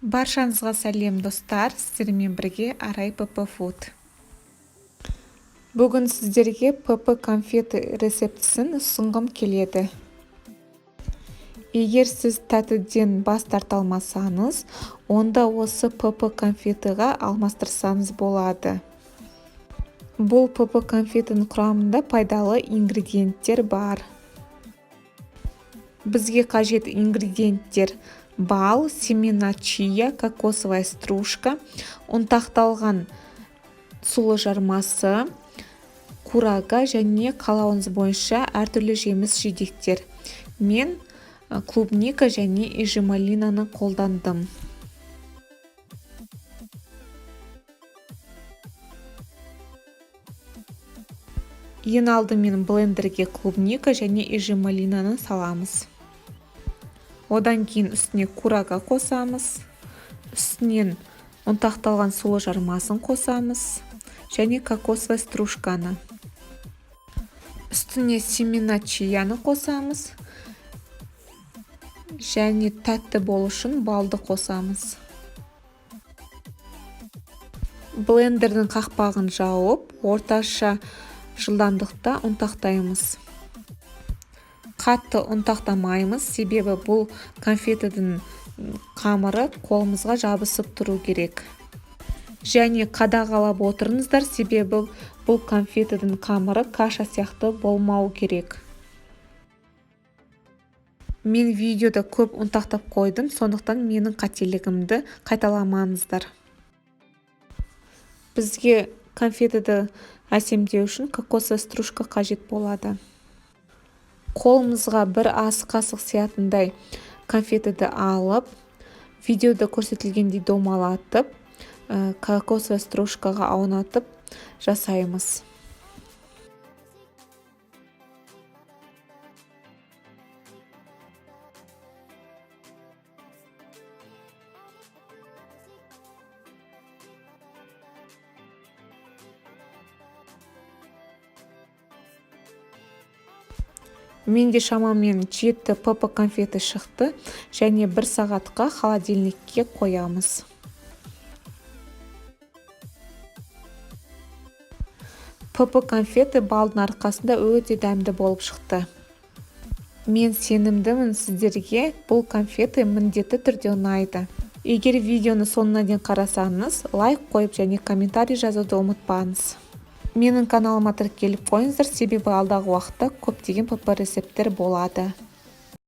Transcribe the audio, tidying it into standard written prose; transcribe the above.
Баршаңызға сәлем достар, сіздермен бірге Арай ПП Food. Бүгін сіздерге ПП конфеты рецептісін ұсынғым келеді. Егер сіз тәттіден бас тарта алмасаңыз, онда осы ПП конфетіға алмастырсаңыз болады. Бұл ПП конфетінің құрамында пайдалы ингредиенттер бар. Бізге қажет ингредиенттер: бал, семена чия, кокосовая стружка, ұнтақталған сұлы жармасы, курага және қалауыңыз бойынша әртүрлі жеміс-жидектер. Мен клубника және эжималинаны қолдандым. Ең алдымен блендерге клубника және эжималинаны саламыз. Одан кейін үстіне курага қосамыз, үстінен ұнтақталған сұлы жармасын қосамыз және кокосовая стружканы. Үстіне семена чияны қосамыз және тәтті болу үшін балды қосамыз. Блендердің қақпағын жауып, орташа жылдамдықта ұнтақтаймыз. Қатты ұнтақтамаймыз, себебі бұл конфетінің қамыры қолымызға жабысып тұру керек. Және қадағалап отырыңыздар, себебі бұл конфетінің қамыры каша сияқты болмау керек. Мен видеода көп ұнтақтап қойдым, сондықтан менің қателігімді қайталамаңыздар. Бізге конфетіні әсемдеу үшін кокосовая стружка қажет болады. Қолымызға бір ас қасық сиятындай конфетіні алып, видеода көрсетілгендей домалатып, кокосовая стружкаға аунатып жасаймыз. Менде шамамен 7 ПП конфеті шықты және 1 сағатқа холодильникке қоямыз. ПП конфеті балдың арқасында өте дәмді болып шықты. Мен сенімдімін, сіздерге бұл конфеті міндетті түрде ұнайды. Егер видеоны соңына дейін қарасаңыз, лайк қойып және комментарий жазуды ұмытпаңыз. Менің каналыма тіркеліп қойыңыздар, себебі алдағы уақытта көптеген ПП рецепттер болады.